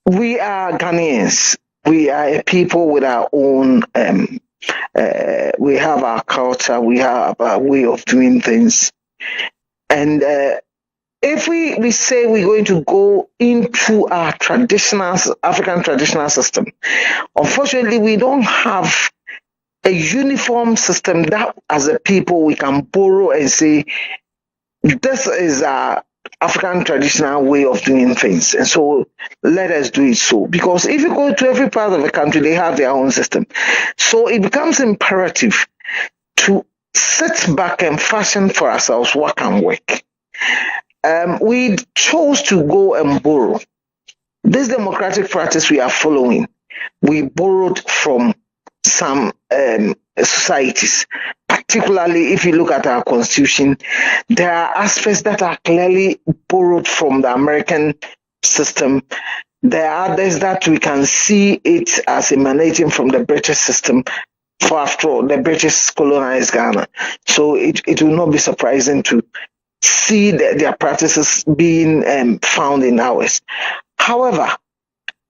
We are Ghanaians. We are a people with our own. We have our culture. We have our way of doing things. And if we say we're going to go into our traditional African traditional system, unfortunately, we don't have a uniform system that, as a people, we can borrow and say this is our African traditional way of doing things. And so let us do it so. Because if you go to every part of the country, they have their own system. So it becomes imperative to sit back and fashion for ourselves what can work. We chose to go and borrow. This democratic practice we are following, we borrowed from some societies. Particularly, if you look at our constitution, there are aspects that are clearly borrowed from the American system. There are others that we can see it as emanating from the British system. For after all, the British colonized Ghana. So it will not be surprising to see their practices being found in ours. However,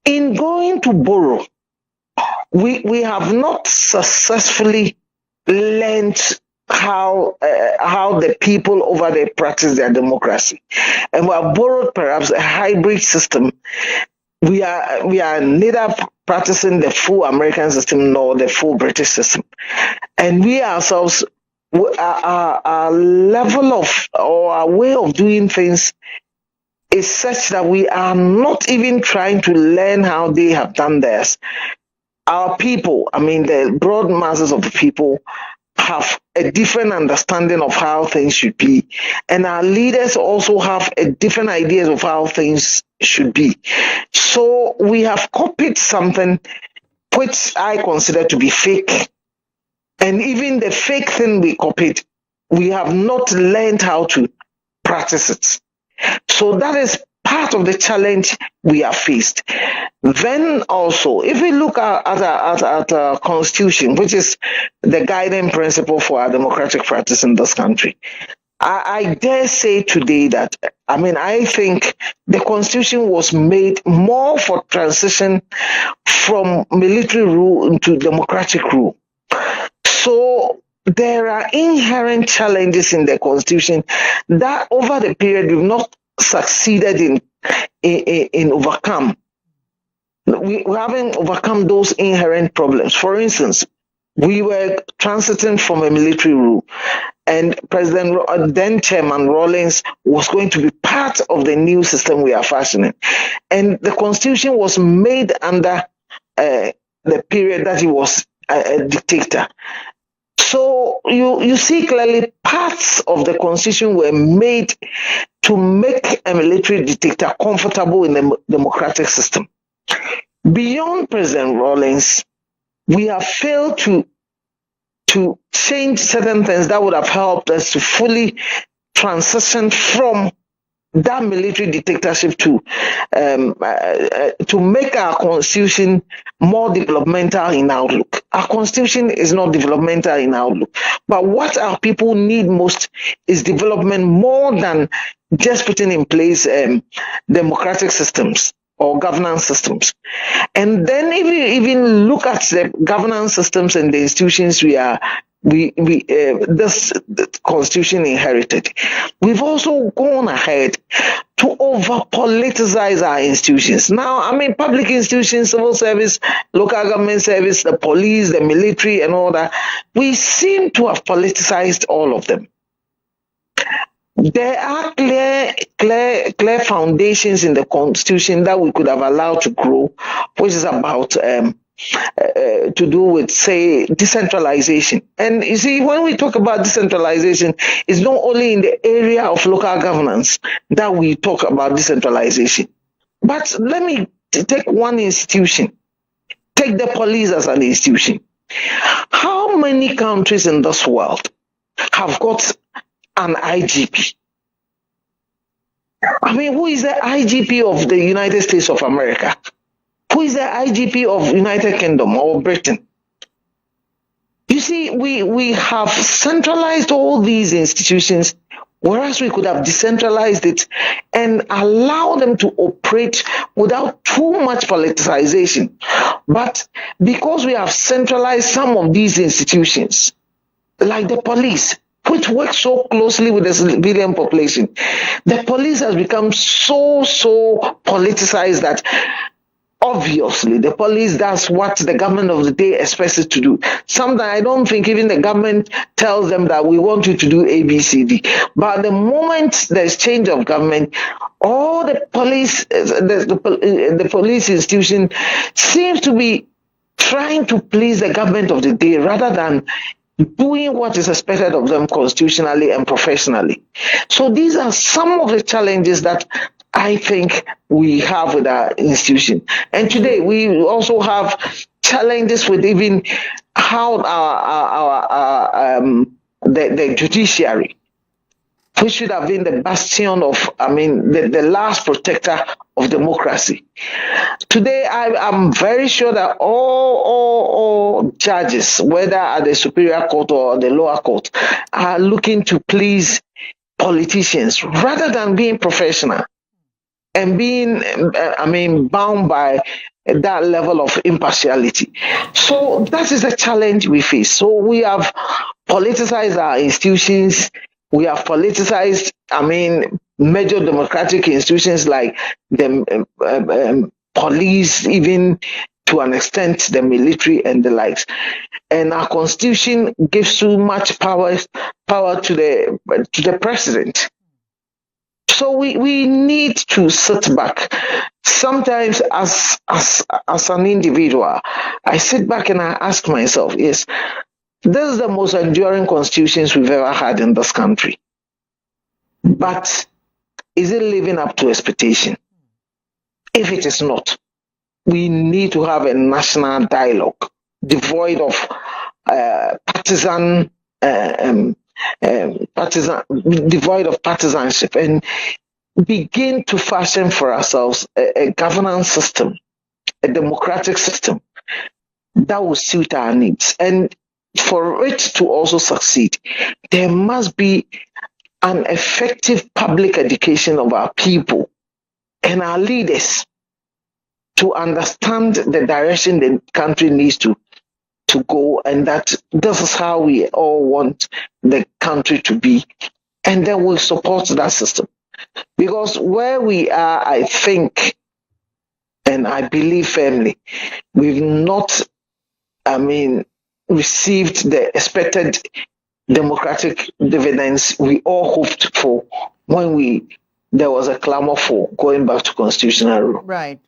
in going to borrow, we have not successfully learned how the people over there practice their democracy, and we have borrowed perhaps a hybrid system. We are neither practicing the full American system nor the full British system, and we ourselves, our level of or our way of doing things is such that we are not even trying to learn how they have done theirs. Our people, I mean, the broad masses of the people, have a different understanding of how things should be. And our leaders also have a different ideas of how things should be. So we have copied something which I consider to be fake. And even the fake thing we copied, we have not learned how to practice it. So that is part of the challenge we have faced. Then also, if we look at our constitution, which is the guiding principle for our democratic practice in this country, I dare say today that, I think the constitution was made more for transition from military rule into democratic rule. So there are inherent challenges in the constitution that over the period we've not succeeded in overcome. We haven't overcome those inherent problems. For instance, we were transiting from a military rule, and then Chairman Rawlings was going to be part of the new system we are fashioning. And the constitution was made under the period that he was a dictator. So you see clearly parts of the constitution were made to make a military dictator comfortable in the democratic system. Beyond President Rawlings, we have failed to change certain things that would have helped us to fully transition from that military dictatorship to make our constitution more developmental in outlook. Our constitution is not developmental in outlook, but what our people need most is development more than just putting in place democratic systems or governance systems. And then if you even look at the governance systems and the institutions this constitution inherited, we've also gone ahead to over politicize our institutions. Now, public institutions, civil service, local government service, the police, the military, and all that, we seem to have politicized all of them. There are clear foundations in the constitution that we could have allowed to grow, which is about to do with, say, decentralization. And you see, when we talk about decentralization, it's not only in the area of local governance that we talk about decentralization. But let me take one institution. Take the police as an institution. How many countries in this world have got an IGP? Who is the IGP of the United States of America? Who is the IGP of United Kingdom or Britain? You see, we have centralized all these institutions Whereas we could have decentralized it and allow them to operate without too much politicization. But because we have centralized some of these institutions, like the police, which works so closely with the civilian population, the police has become so politicized that obviously the police does what the government of the day expects it to do. Sometimes I don't think even the government tells them that we want you to do ABCD. But the moment there's change of government, all the police, the police institution seems to be trying to please the government of the day rather than doing what is expected of them constitutionally and professionally. So these are some of the challenges that I think we have with our institution. And today we also have challenges with even how the judiciary, which should have been the bastion of, the last protector of democracy. Today, I'm very sure that all judges, whether at the superior court or the lower court, are looking to please politicians rather than being professional and being, bound by that level of impartiality. So that is the challenge we face. So we have politicized our institutions. We have politicized, major democratic institutions like the police, even to an extent the military and the likes. And our constitution gives too much power to the president. So we need to sit back. Sometimes as an individual, I sit back and I ask myself, yes, this is the most enduring constitutions we've ever had in this country. But is it living up to expectation? If it is not, we need to have a national dialogue devoid of devoid of partisanship, and begin to fashion for ourselves a governance system, a democratic system that will suit our needs. And for it to also succeed, there must be an effective public education of our people and our leaders to understand the direction the country needs to go, and that this is how we all want the country to be. And then we'll support that system. Because where we are, I think, and I believe firmly, we've not, received the expected democratic dividends we all hoped for when there was a clamor for going back to constitutional rule. Right.